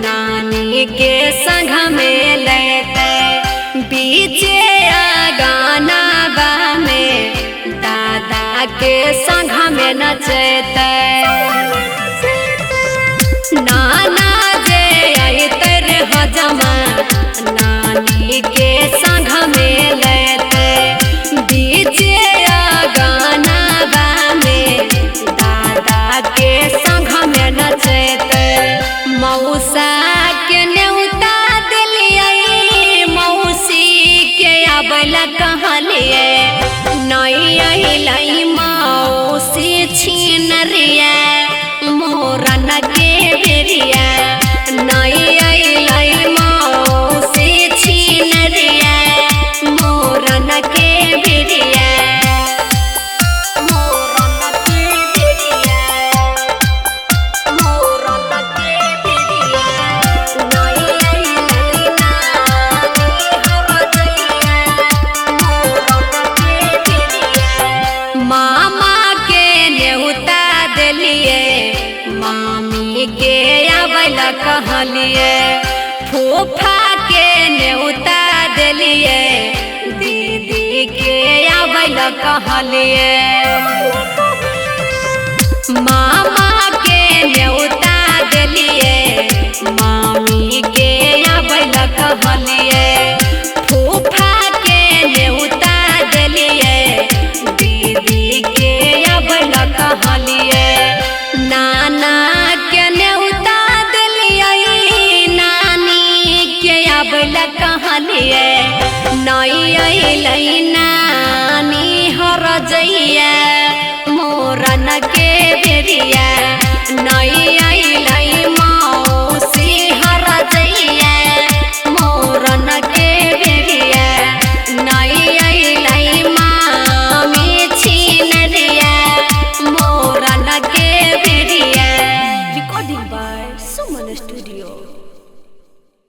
नानी के संग में लेते बीचे गाना बा में दादा के संग में नचते नाना जे आई तेरे हजमा नानी के संग में लेते बीचे गाना बा में दादा के संग में नचते मौसा के न्योता दिलिए मौसी के अबला कहलिए नई अहिलाई मौसी छीन रिया मोरन के बेरिया नई अहिलाई मौसी छीन रिया मोरन के बेरिया मामा के न्योता दिलिए मामी के अबला कहलिए फूफा के न्योता दिलिए दीदी के अबला कहलिए मामा के न्योता दिलिए मामी के अबला कहलिए फूफा के न्योता दिलिए दीदी के अबला कहलिए नाना के न्योता दिलिए नानी के अबला कहलिए नई अहिलाई नानी हर जइया मोरन के बेरिया नई